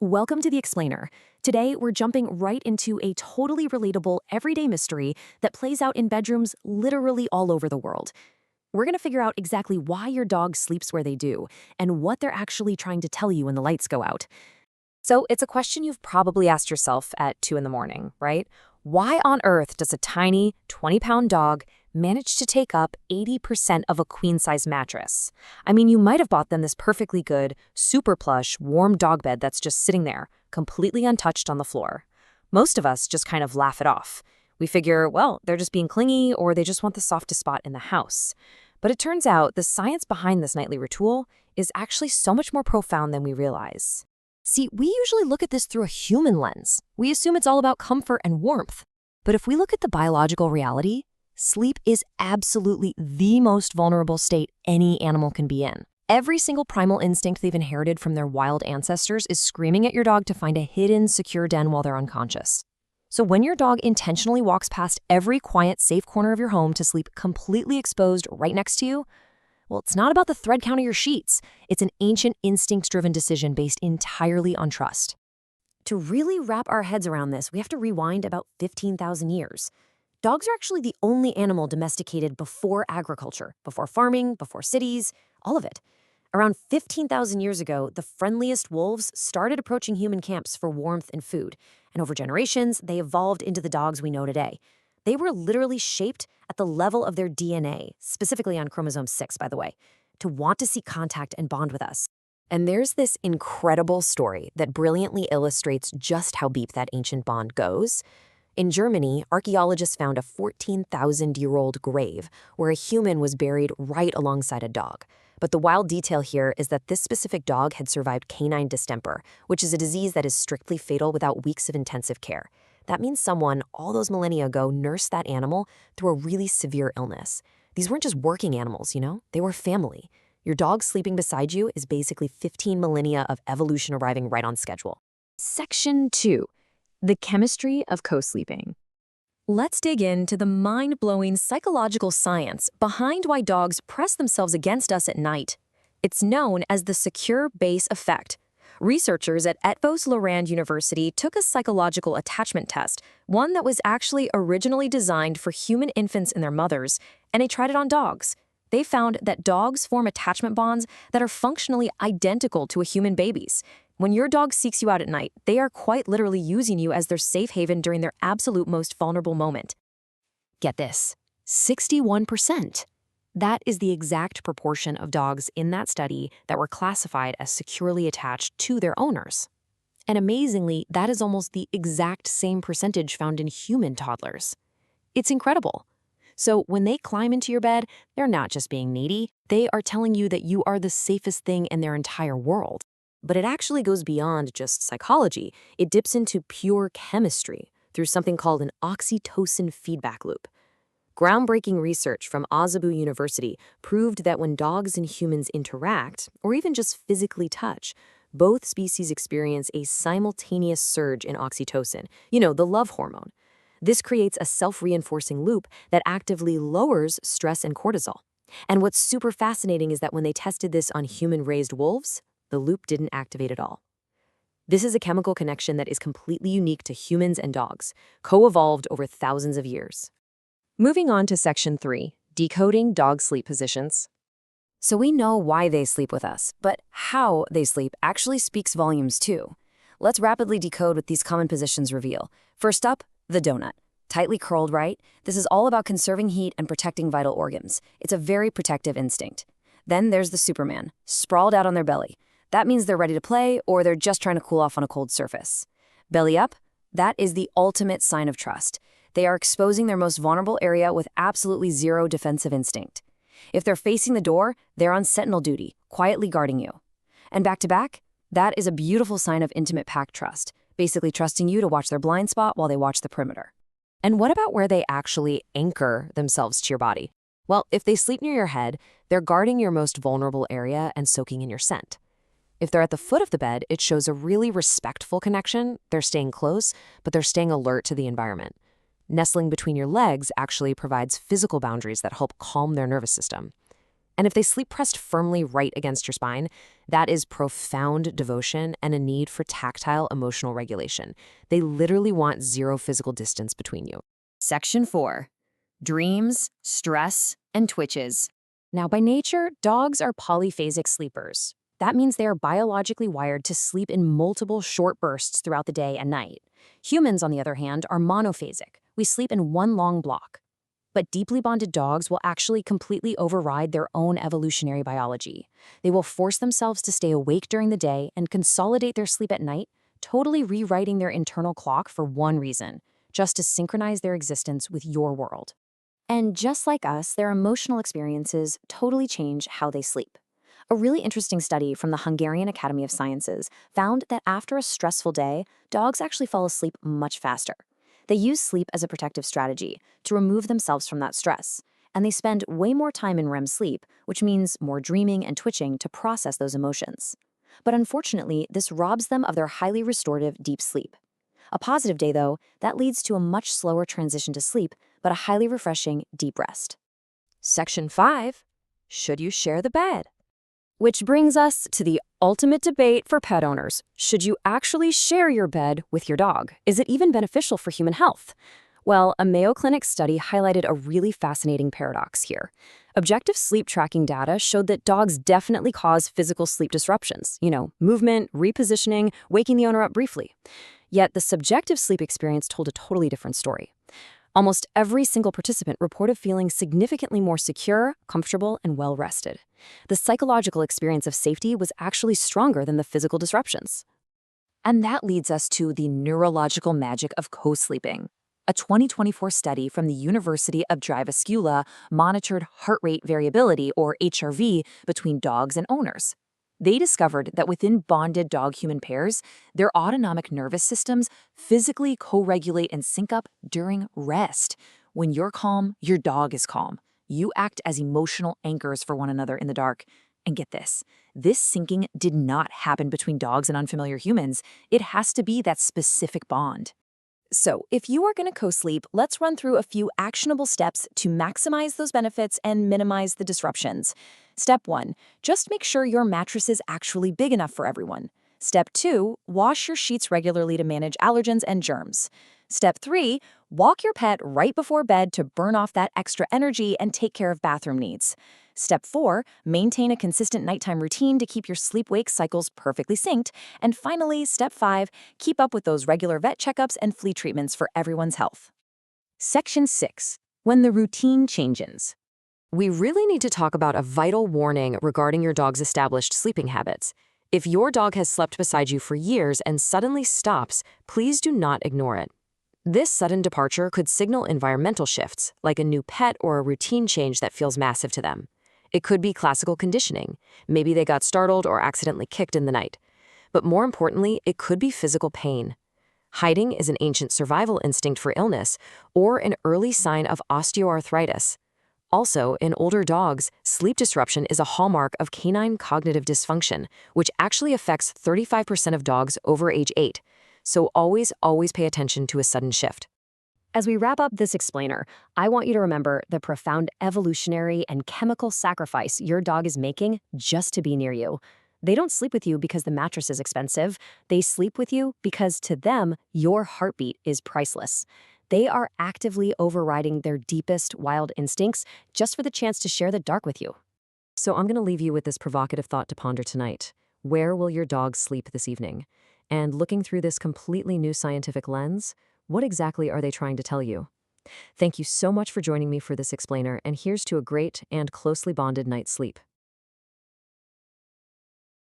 Welcome to The Explainer. Today, we're jumping right into a totally relatable everyday mystery that plays out in bedrooms literally all over the world. We're going to figure out exactly why your dog sleeps where they do and what they're actually trying to tell you when the lights go out. So it's a question you've probably asked yourself at 2 in the morning, right? Why on earth does a tiny 20-pound dog manage to take up 80% of a queen-size mattress? I mean, you might have bought them this perfectly good, super plush, warm dog bed that's just sitting there, completely untouched on the floor. Most of us just kind of laugh it off. We figure, well, they're just being clingy or they just want the softest spot in the house. But it turns out the science behind this nightly ritual is actually so much more profound than we realize. See, we usually look at this through a human lens. We assume it's all about comfort and warmth. But if we look at the biological reality, sleep is absolutely the most vulnerable state any animal can be in. Every single primal instinct they've inherited from their wild ancestors is screaming at your dog to find a hidden, secure den while they're unconscious. So when your dog intentionally walks past every quiet, safe corner of your home to sleep completely exposed right next to you, well, it's not about the thread count of your sheets. It's an ancient, instinct-driven decision based entirely on trust. To really wrap our heads around this, we have to rewind about 15,000 years. Dogs are actually the only animal domesticated before agriculture, before farming, before cities, all of it. Around 15,000 years ago, the friendliest wolves started approaching human camps for warmth and food, and over generations, they evolved into the dogs we know today. They were literally shaped at the level of their DNA, specifically on chromosome 6, by the way, to want to seek contact and bond with us. And there's this incredible story that brilliantly illustrates just how deep that ancient bond goes. In Germany, archaeologists found a 14,000-year-old grave where a human was buried right alongside a dog. But the wild detail here is that this specific dog had survived canine distemper, which is a disease that is strictly fatal without weeks of intensive care. That means someone, all those millennia ago, nursed that animal through a really severe illness. These weren't just working animals, they were family. Your dog sleeping beside you is basically 15 millennia of evolution arriving right on schedule. Section 2. The chemistry of co-sleeping. Let's dig into the mind-blowing psychological science behind why dogs press themselves against us at night. It's known as the secure base effect. Researchers at Etvos-Lorand University took a psychological attachment test, one that was actually originally designed for human infants and their mothers, and they tried it on dogs. They found that dogs form attachment bonds that are functionally identical to a human baby's. When your dog seeks you out at night, they are quite literally using you as their safe haven during their absolute most vulnerable moment. Get this, 61%. That is the exact proportion of dogs in that study that were classified as securely attached to their owners. And amazingly, that is almost the exact same percentage found in human toddlers. It's incredible. So when they climb into your bed, they're not just being needy, they are telling you that you are the safest thing in their entire world. But it actually goes beyond just psychology. It dips into pure chemistry through something called an oxytocin feedback loop. Groundbreaking research from Azabu University proved that when dogs and humans interact, or even just physically touch, both species experience a simultaneous surge in oxytocin, the love hormone. This creates a self-reinforcing loop that actively lowers stress and cortisol. And what's super fascinating is that when they tested this on human-raised wolves, the loop didn't activate at all. This is a chemical connection that is completely unique to humans and dogs, co-evolved over thousands of years. Moving on to Section 3, decoding dog sleep positions. So we know why they sleep with us, but how they sleep actually speaks volumes too. Let's rapidly decode what these common positions reveal. First up, the donut. Tightly curled, right? This is all about conserving heat and protecting vital organs. It's a very protective instinct. Then there's the Superman, sprawled out on their belly. That means they're ready to play or they're just trying to cool off on a cold surface. Belly up, that is the ultimate sign of trust. They are exposing their most vulnerable area with absolutely zero defensive instinct. If they're facing the door, they're on sentinel duty, quietly guarding you. And back to back, that is a beautiful sign of intimate pack trust, basically trusting you to watch their blind spot while they watch the perimeter. And what about where they actually anchor themselves to your body? Well, if they sleep near your head, they're guarding your most vulnerable area and soaking in your scent. If they're at the foot of the bed, it shows a really respectful connection. They're staying close, but they're staying alert to the environment. Nestling between your legs actually provides physical boundaries that help calm their nervous system. And if they sleep pressed firmly right against your spine, that is profound devotion and a need for tactile emotional regulation. They literally want zero physical distance between you. Section 4. Dreams, stress, and twitches. Now, by nature, dogs are polyphasic sleepers. That means they are biologically wired to sleep in multiple short bursts throughout the day and night. Humans, on the other hand, are monophasic. We sleep in one long block. But deeply bonded dogs will actually completely override their own evolutionary biology. They will force themselves to stay awake during the day and consolidate their sleep at night, totally rewriting their internal clock for one reason, just to synchronize their existence with your world. And just like us, their emotional experiences totally change how they sleep. A really interesting study from the Hungarian Academy of Sciences found that after a stressful day, dogs actually fall asleep much faster. They use sleep as a protective strategy to remove themselves from that stress, and they spend way more time in REM sleep, which means more dreaming and twitching to process those emotions. But unfortunately, this robs them of their highly restorative deep sleep. A positive day, though, that leads to a much slower transition to sleep, but a highly refreshing deep rest. Section 5. Should you share the bed? Which brings us to the ultimate debate for pet owners. Should you actually share your bed with your dog? Is it even beneficial for human health? Well, a Mayo Clinic study highlighted a really fascinating paradox here. Objective sleep tracking data showed that dogs definitely cause physical sleep disruptions, movement, repositioning, waking the owner up briefly. Yet the subjective sleep experience told a totally different story. Almost every single participant reported feeling significantly more secure, comfortable, and well-rested. The psychological experience of safety was actually stronger than the physical disruptions. And that leads us to the neurological magic of co-sleeping. A 2024 study from the University of Jyväskylä monitored heart rate variability, or HRV, between dogs and owners. They discovered that within bonded dog-human pairs, their autonomic nervous systems physically co-regulate and sync up during rest. When you're calm, your dog is calm. You act as emotional anchors for one another in the dark. And get this syncing did not happen between dogs and unfamiliar humans. It has to be that specific bond. So, if you are going to co-sleep, let's run through a few actionable steps to maximize those benefits and minimize the disruptions. Step 1, just make sure your mattress is actually big enough for everyone. Step 2, wash your sheets regularly to manage allergens and germs. Step 3, walk your pet right before bed to burn off that extra energy and take care of bathroom needs. Step 4, maintain a consistent nighttime routine to keep your sleep-wake cycles perfectly synced. And finally, Step 5, keep up with those regular vet checkups and flea treatments for everyone's health. Section 6. When the routine changes. We really need to talk about a vital warning regarding your dog's established sleeping habits. If your dog has slept beside you for years and suddenly stops, please do not ignore it. This sudden departure could signal environmental shifts, like a new pet or a routine change that feels massive to them. It could be classical conditioning. Maybe they got startled or accidentally kicked in the night. But more importantly, it could be physical pain. Hiding is an ancient survival instinct for illness or an early sign of osteoarthritis. Also, in older dogs, sleep disruption is a hallmark of canine cognitive dysfunction, which actually affects 35% of dogs over age 8. So always pay attention to a sudden shift. As we wrap up this explainer, I want you to remember the profound evolutionary and chemical sacrifice your dog is making just to be near you. They don't sleep with you because the mattress is expensive. They sleep with you because, to them, your heartbeat is priceless. They are actively overriding their deepest wild instincts just for the chance to share the dark with you. So I'm going to leave you with this provocative thought to ponder tonight. Where will your dog sleep this evening? And looking through this completely new scientific lens, what exactly are they trying to tell you? Thank you so much for joining me for this explainer, and here's to a great and closely bonded night's sleep.